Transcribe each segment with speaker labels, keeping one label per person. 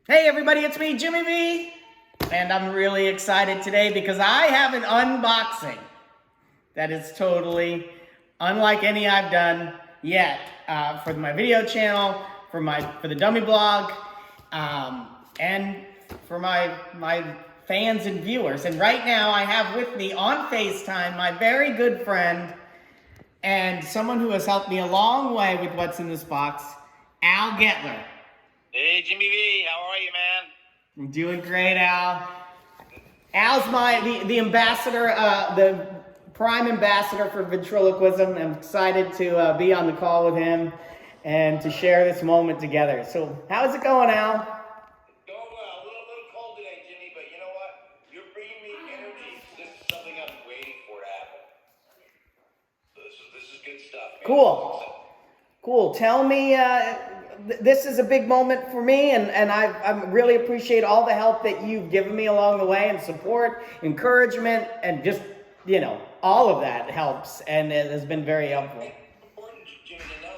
Speaker 1: Hey everybody, it's me, Jimmy B, and I'm really excited today because I have an unboxing that is totally unlike any I've done yet for my video channel, for the Dummy blog, and for my fans and viewers. And right now I have with me on FaceTime my very good friend and someone who has helped me a long way with what's in this box, Al Getler.
Speaker 2: Hey, Jimmy V, how are you, man?
Speaker 1: I'm doing great, Al. Al's the ambassador, the prime ambassador for ventriloquism. I'm excited to be on the call with him and to share this moment together. So, how's it going, Al?
Speaker 2: Going well. A little cold today, Jimmy, but you know what? You're bringing me energy. This is something I've been waiting for to happen. So this is good stuff, man.
Speaker 1: Cool. Tell me, this is a big moment for me, and I really appreciate all the help that you've given me along the way, and support, encouragement, and just, all of that helps, and it has been very helpful.
Speaker 2: It's important, Jimmy, to know,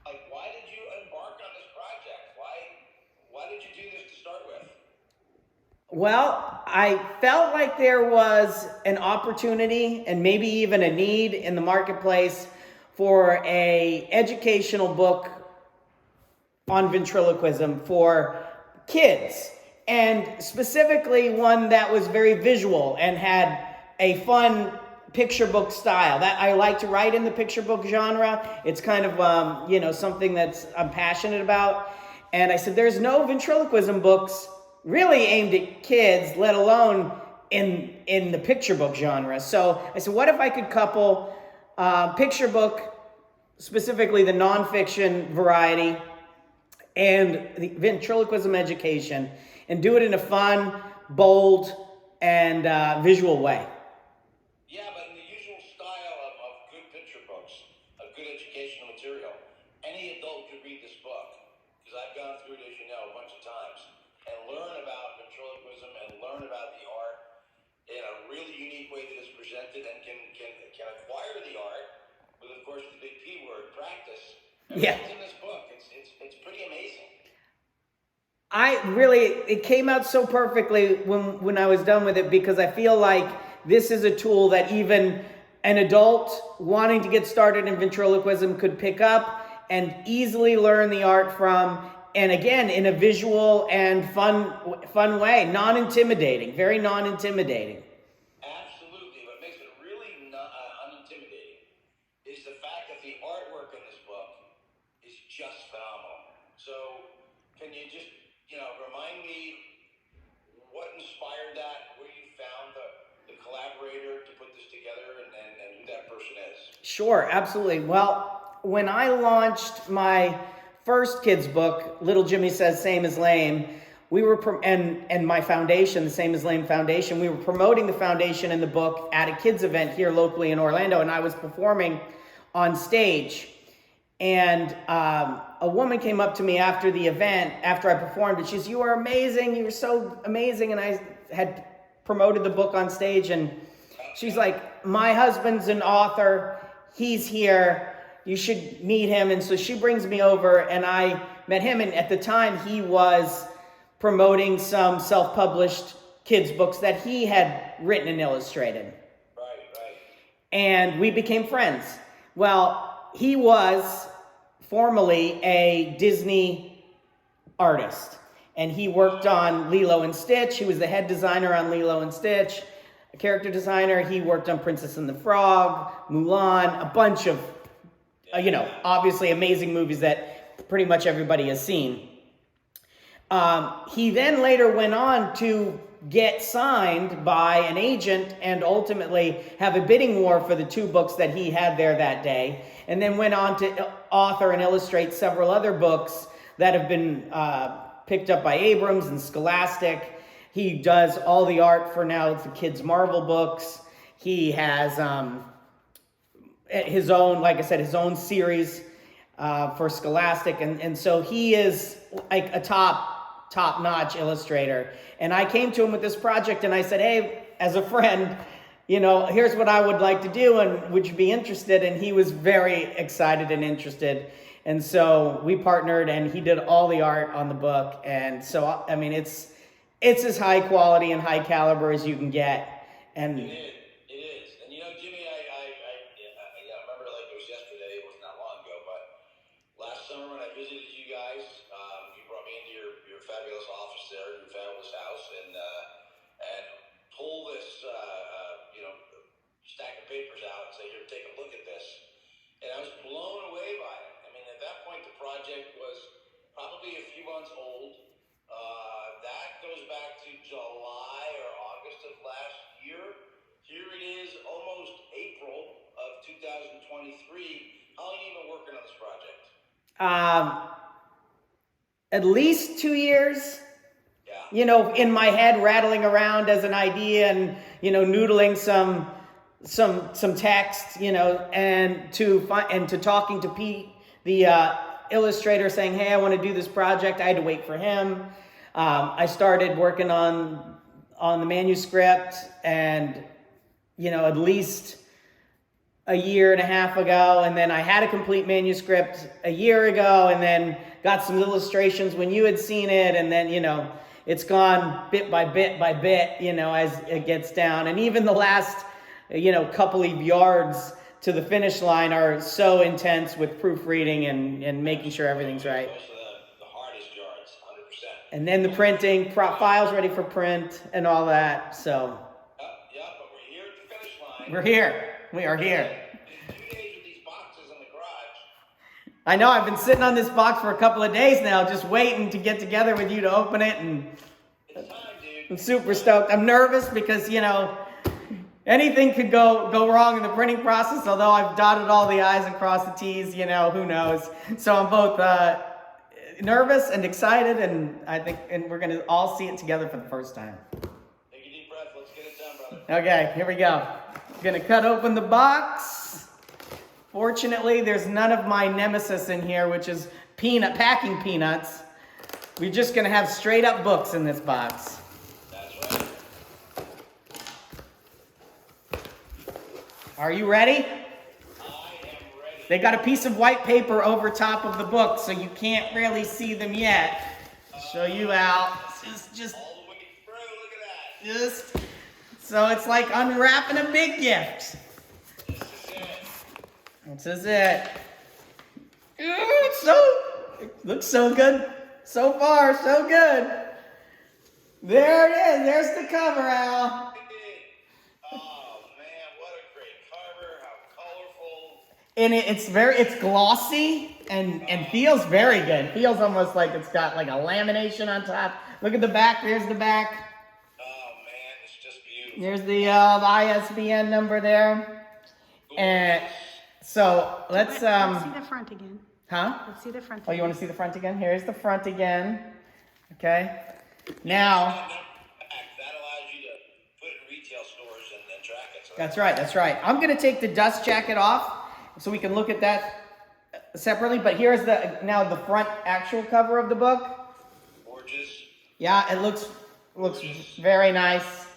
Speaker 2: like, why did you embark on this project? Why did you do this to start with?
Speaker 1: Well, I felt like there was an opportunity and maybe even a need in the marketplace for a educational book on ventriloquism for kids, and specifically one that was very visual and had a fun picture book style. That I like to write in the picture book genre. It's kind of something that's I'm passionate about. And I said, there's no ventriloquism books really aimed at kids, let alone in the picture book genre. So I said, what if I could couple picture book, specifically the nonfiction variety, and the ventriloquism education, and do it in a fun, bold, and visual way.
Speaker 2: Yeah, but in the usual style of good picture books, of good educational material, any adult could read this book, because I've gone through it, as you know, a bunch of times, and learn about ventriloquism and learn about the art in a really unique way that is presented, and can acquire the art with, of course, the big P word, practice.
Speaker 1: Yeah.
Speaker 2: Everything's in this book. It's pretty amazing.
Speaker 1: It came out so perfectly when I was done with it, because I feel like this is a tool that even an adult wanting to get started in ventriloquism could pick up and easily learn the art from, and again, in a visual and fun way, non-intimidating, very non-intimidating.
Speaker 2: Absolutely. What makes it really unintimidating is the fact that the artwork in this book is just phenomenal. So, can you just, remind me what inspired that, where you found the collaborator to put this together, and who that person is?
Speaker 1: Sure, absolutely. Well, when I launched my first kids book, Little Jimmy Says Same as Lame, we were, and my foundation, the Same as Lame Foundation, we were promoting the foundation and the book at a kids event here locally in Orlando, and I was performing on stage. And a woman came up to me after the event, after I performed, and she said, "You are amazing, you were so amazing." And I had promoted the book on stage, and she's like, "My husband's an author, he's here, you should meet him." And so she brings me over, and I met him, and at the time he was promoting some self-published kids books that he had written and illustrated.
Speaker 2: Right.
Speaker 1: And we became friends. Well, he was formerly a Disney artist, and he worked on Lilo and Stitch. He was the head designer on Lilo and Stitch, a character designer. He worked on Princess and the Frog, Mulan, a bunch of, obviously amazing movies that pretty much everybody has seen. He then later went on to get signed by an agent and ultimately have a bidding war for the two books that he had there that day, and then went on to author and illustrate several other books that have been picked up by Abrams and Scholastic. He does all the art for now the kids' Marvel books. He has his own, like I said, his own series for Scholastic, and so he is like a top-notch illustrator. And I came to him with this project, and I said, "Hey, as a friend, here's what I would like to do, and would you be interested?" And he was very excited and interested. And so we partnered, and he did all the art on the book. And so, I mean, it's as high quality and high caliber as you can get. And
Speaker 2: It is. And you know, Jimmy, I remember like it was yesterday. It was not long ago, but last summer when I visited you guys, you brought me into your fabulous office there, your fabulous house, and pull this, stack of papers out and say, here, take a look at this. And I was blown away by it. I mean, at that point, the project was probably a few months old. That goes back to July or August of last year. Here it is, almost April of 2023. How long have you been working on this project?
Speaker 1: At least 2 years.
Speaker 2: Yeah.
Speaker 1: You know, in my head, rattling around as an idea, and noodling some text, and to talking to Pete, the illustrator, saying, hey, I want to do this project. I had to wait for him. I started working on the manuscript, and at least a year and a half ago, and then I had a complete manuscript a year ago, and then got some illustrations when you had seen it, and then it's gone bit by bit by bit, as it gets down. And even the last couple of yards to the finish line are so intense with proofreading and making sure everything's right.
Speaker 2: Most of the hardest yards, 100%.
Speaker 1: And then the printing, files ready for print and all that. So
Speaker 2: Yeah, but we're here at the finish line.
Speaker 1: we're here. We are here.
Speaker 2: 2 days with these boxes in the garage.
Speaker 1: I know, I've been sitting on this box for a couple of days now, just waiting to get together with you to open it, and
Speaker 2: It's time, dude.
Speaker 1: I'm super stoked. I'm nervous because, anything could go wrong in the printing process, although I've dotted all the I's and crossed the T's, who knows. So I'm both nervous and excited, and I think we're going to all see it together for the first time.
Speaker 2: Take a deep breath. Let's get it done, brother.
Speaker 1: Okay, here we go. I'm going to cut open the box. Fortunately, there's none of my nemesis in here, which is packing peanuts. We're just going to have straight up books in this box.
Speaker 2: That's right.
Speaker 1: Are you ready?
Speaker 2: I am ready.
Speaker 1: They got a piece of white paper over top of the book, so you can't really see them yet. I'll show you out. Just
Speaker 2: All the way through. Look at that.
Speaker 1: so it's like unwrapping a big gift.
Speaker 2: This is it.
Speaker 1: This is it. It looks so good. So far, so good. There it is. There's the cover, Al.
Speaker 2: Oh man, what a great cover! How colorful!
Speaker 1: And it's glossy and feels very good. Feels almost like it's got like a lamination on top. Look at the back. There's the back.
Speaker 2: Oh man, it's just beautiful.
Speaker 1: There's the ISBN number there. And so let's
Speaker 3: see the front again.
Speaker 1: huh?
Speaker 3: Let's see the front.
Speaker 1: Oh, you want to see the front again? Here's the front again. Okay. Now,
Speaker 2: That allows you to put it in retail stores and track it. So
Speaker 1: that's right. I'm going to take the dust jacket off so we can look at that separately. But here's now the front actual cover of the book.
Speaker 2: gorgeous.
Speaker 1: Yeah, it looks very nice.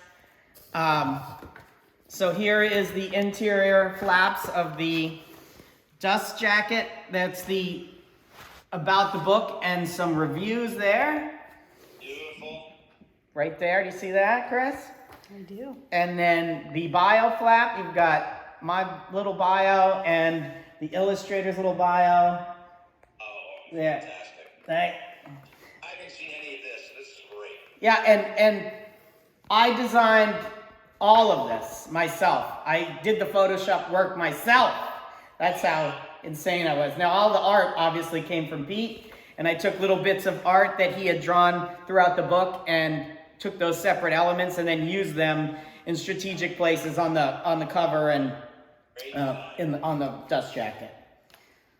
Speaker 1: So here is the interior flaps of the dust jacket. That's about the book and some reviews there.
Speaker 2: Beautiful.
Speaker 1: Right there. Do you see that, Chris?
Speaker 3: I do.
Speaker 1: And then the bio flap, you've got my little bio and the illustrator's little bio.
Speaker 2: Oh,
Speaker 1: Yeah.
Speaker 2: fantastic.
Speaker 1: Right.
Speaker 2: I haven't seen any of this. This is great.
Speaker 1: Yeah, and I designed all of this myself. I did the Photoshop work myself. That's how insane I was. Now, all the art obviously came from Pete, and I took little bits of art that he had drawn throughout the book and took those separate elements and then used them in strategic places on the cover and on the dust jacket.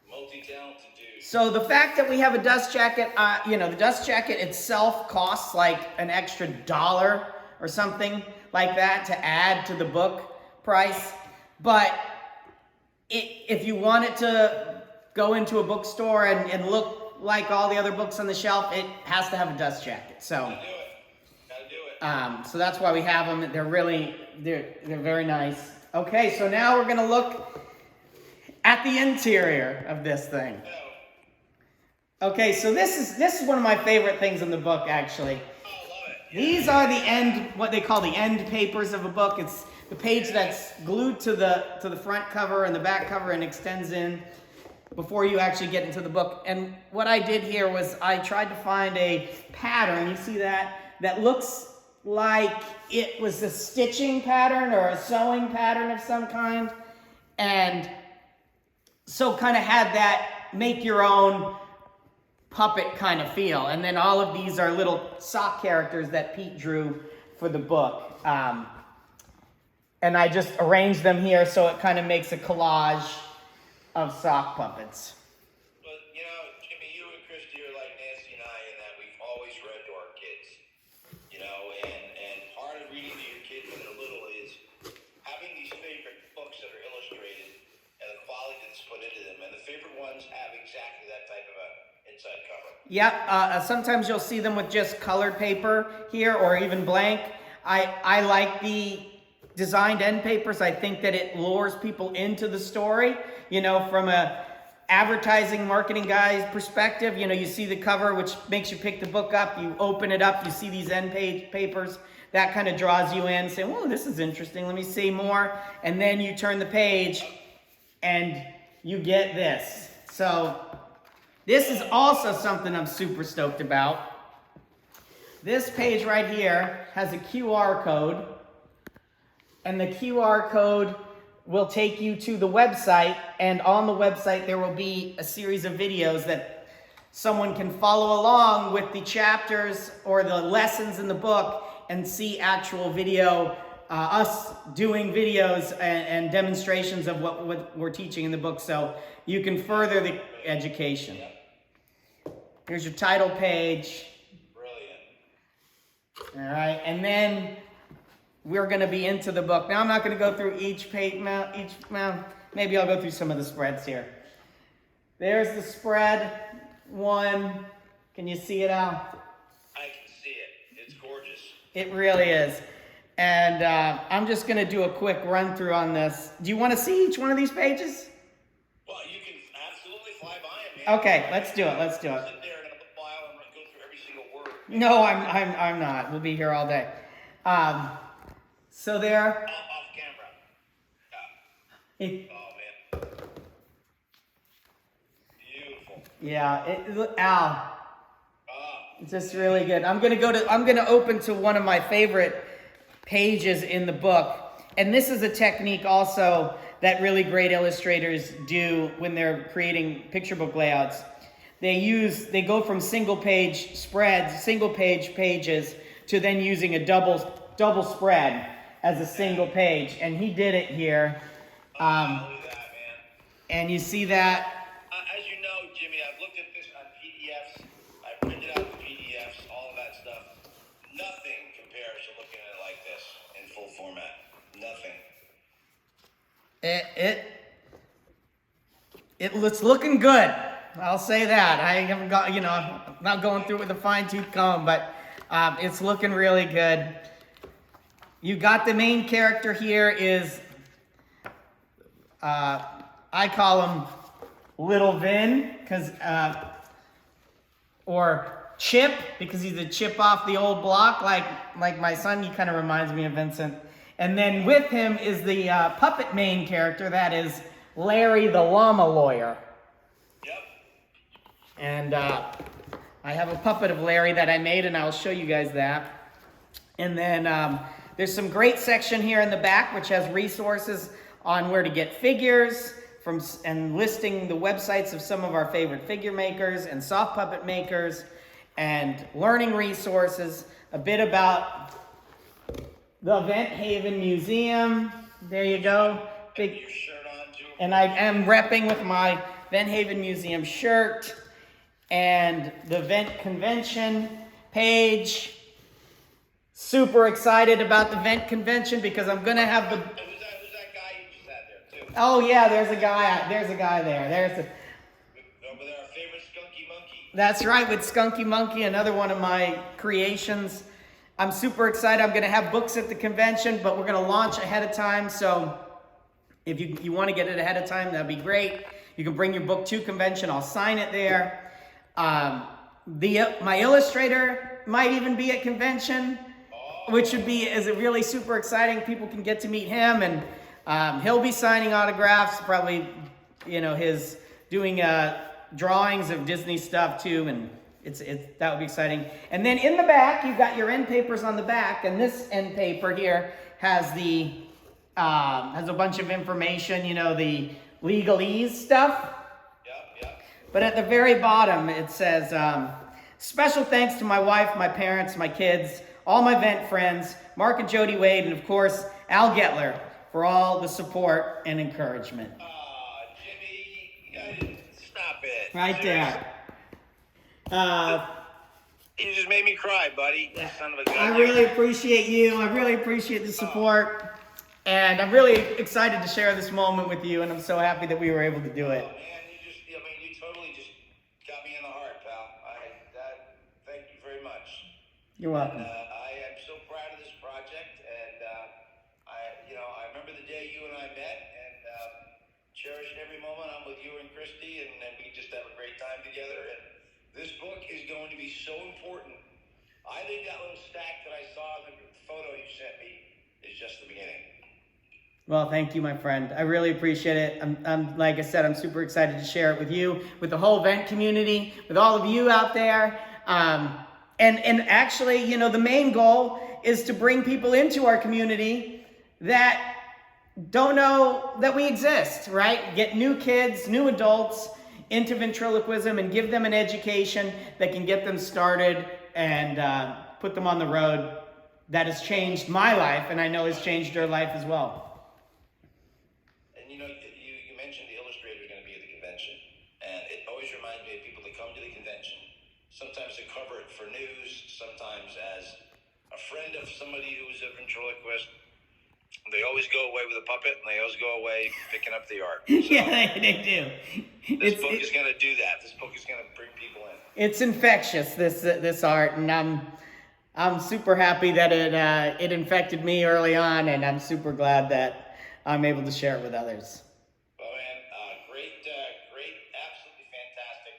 Speaker 2: Multi-talented dude.
Speaker 1: So the fact that we have a dust jacket, the dust jacket itself costs like an extra $1 or something like that to add to the book price. But if you want it to go into a bookstore and look like all the other books on the shelf, it has to have a dust jacket. So,
Speaker 2: Gotta do it.
Speaker 1: so that's why we have them. They're very nice. Okay, so now we're gonna look at the interior of this thing. Okay, so this is one of my favorite things in the book, actually.
Speaker 2: Oh, love it.
Speaker 1: These are the end, what they call the end papers of a book. It's the page that's glued to the front cover and the back cover and extends in before you actually get into the book. And what I did here was I tried to find a pattern. You see that looks like it was a stitching pattern or a sewing pattern of some kind. And so kind of had that make your own puppet kind of feel. And then all of these are little sock characters that Pete drew for the book. And I just arranged them here so it kind of makes a collage of sock puppets.
Speaker 2: Well, you know, Jimmy, you and Christy are like Nancy and I in that we've always read to our kids. You know, and part of reading to your kids when they're little is having these favorite books that are illustrated and the quality that's put into them. And the favorite ones have exactly that type of a inside cover.
Speaker 1: Yep, sometimes you'll see them with just colored paper here or even blank. I like the designed end papers. I think that it lures people into the story. You know, from a advertising marketing guy's perspective, you know, you see the cover, which makes you pick the book up. You open it up, you see these end page papers. That kind of draws you in, saying, "Oh, this is interesting. Let me see more." And then you turn the page, and you get this. So this is also something I'm super stoked about. This page right here has a QR code, and the QR code will take you to the website, and on the website there will be a series of videos that someone can follow along with the chapters or the lessons in the book and see actual video, us doing videos and demonstrations of what we're teaching in the book, so you can further the education. Here's your title page.
Speaker 2: Brilliant.
Speaker 1: All right, and then we're going to be into the book. Now, I'm not going to go through each page, maybe I'll go through some of the spreads here. There's the spread one. Can you see it, Al?
Speaker 2: I can see it. It's gorgeous.
Speaker 1: It really is. And I'm just going to do a quick run through on this. Do you want to see each one of these pages?
Speaker 2: Well, you can absolutely fly by it, man.
Speaker 1: Okay, let's do it. Let's do it.
Speaker 2: Sit there and have a file and go through every single word.
Speaker 1: No, I'm not. We'll be here all day. So there.
Speaker 2: Off camera.
Speaker 1: It,
Speaker 2: Oh, man. Beautiful.
Speaker 1: yeah, Al.
Speaker 2: Ah,
Speaker 1: It's just really good. I'm gonna open to one of my favorite pages in the book. And this is a technique also that really great illustrators do when they're creating picture book layouts. They go from single page spreads, single page pages, to then using a double spread as a single page. And he did it here.
Speaker 2: look at that, man.
Speaker 1: And you see that.
Speaker 2: As you know, Jimmy, I've looked at this on PDFs. I printed out the PDFs, all of that stuff. Nothing compares to looking at it like this in full format. Nothing.
Speaker 1: It's looking good. I'll say that. I haven't got, not going through it with a fine-tooth comb, but it's looking really good. You got the main character here is, I call him Little Vin, or Chip, because he's a chip off the old block, like my son. He kind of reminds me of Vincent. And then with him is the puppet main character, that is Larry the llama lawyer.
Speaker 2: Yep.
Speaker 1: And I have a puppet of Larry that I made, and I'll show you guys that. And then there's some great section here in the back, which has resources on where to get figures and listing the websites of some of our favorite figure makers and soft puppet makers, and learning resources, a bit about the Vent Haven Museum. There you go.
Speaker 2: Your shirt on, too.
Speaker 1: And I am repping with my Vent Haven Museum shirt, and the Vent Convention page. Super excited about the Vent Convention because I'm gonna have the.
Speaker 2: Who's that guy you just had there, too?
Speaker 1: Oh yeah, there's a guy there. There's a.
Speaker 2: With our favorite Skunky Monkey.
Speaker 1: That's right, with Skunky Monkey, another one of my creations. I'm super excited. I'm gonna have books at the convention, but we're gonna launch ahead of time. So if you want to get it ahead of time, that'd be great. You can bring your book to convention. I'll sign it there. My illustrator might even be at convention, which would be is really super exciting. People can get to meet him, and he'll be signing autographs. Probably, his doing drawings of Disney stuff too, and that would be exciting. And then in the back, you've got your end papers on the back, and this end paper here has has a bunch of information. The legalese stuff. But at the very bottom, it says, special thanks to my wife, my parents, my kids, all my vent friends, Mark and Jody Wade, and of course, Al Getler, for all the support and encouragement.
Speaker 2: Jimmy, stop it.
Speaker 1: Right there.
Speaker 2: You just made me cry, buddy. Son of a gun.
Speaker 1: I really appreciate you. I really appreciate the support. And I'm really excited to share this moment with you, and I'm so happy that we were able to do it.
Speaker 2: Man, you totally just got me in the heart, pal. Thank you very much.
Speaker 1: You're welcome.
Speaker 2: And, I am so proud of this project, and I remember the day you and I met, and cherishing every moment I'm with you and Christy, and we just have a great time together. And this book is going to be so important. I think that little stack that I saw in the photo you sent me is just the beginning.
Speaker 1: Well, thank you, my friend. I really appreciate it. I'm like I said, I'm super excited to share it with you, with the whole vent community, with all of you out there. And actually, the main goal is to bring people into our community that don't know that we exist, right? Get new kids, new adults into ventriloquism and give them an education that can get them started and put them on the road that has changed my life, and I know has changed your life as well.
Speaker 2: You mentioned the illustrator is going to be at the convention, and it always reminds me of people that come to the convention, sometimes to cover it for news, sometimes as a friend of somebody who's a ventriloquist. They always go away with a puppet, and they always go away picking up the art. So
Speaker 1: Yeah, they do.
Speaker 2: this book is going to do that. This book is going to bring people in.
Speaker 1: It's infectious, this art, and I'm super happy that it infected me early on, and I'm super glad that I'm able to share it with others.
Speaker 2: Well, man, great, absolutely fantastic.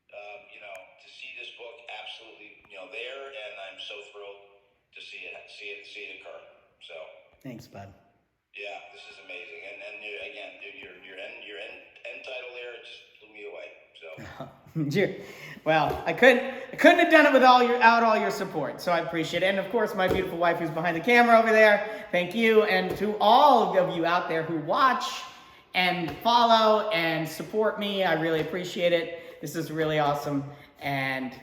Speaker 2: To see this book, absolutely, there, and I'm so thrilled to see it occur. So.
Speaker 1: Thanks, bud.
Speaker 2: Yeah, this is amazing, and your end title there just blew me away. So.
Speaker 1: Well, I couldn't have done it without all your support, so I appreciate it. And of course, my beautiful wife who's behind the camera over there, thank you. And to all of you out there who watch and follow and support me, I really appreciate it. This is really awesome. And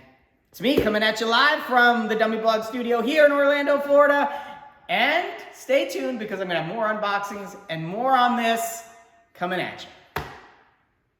Speaker 1: it's me coming at you live from the Dummy Blog studio here in Orlando, Florida. And stay tuned because I'm going to have more unboxings and more on this coming at you.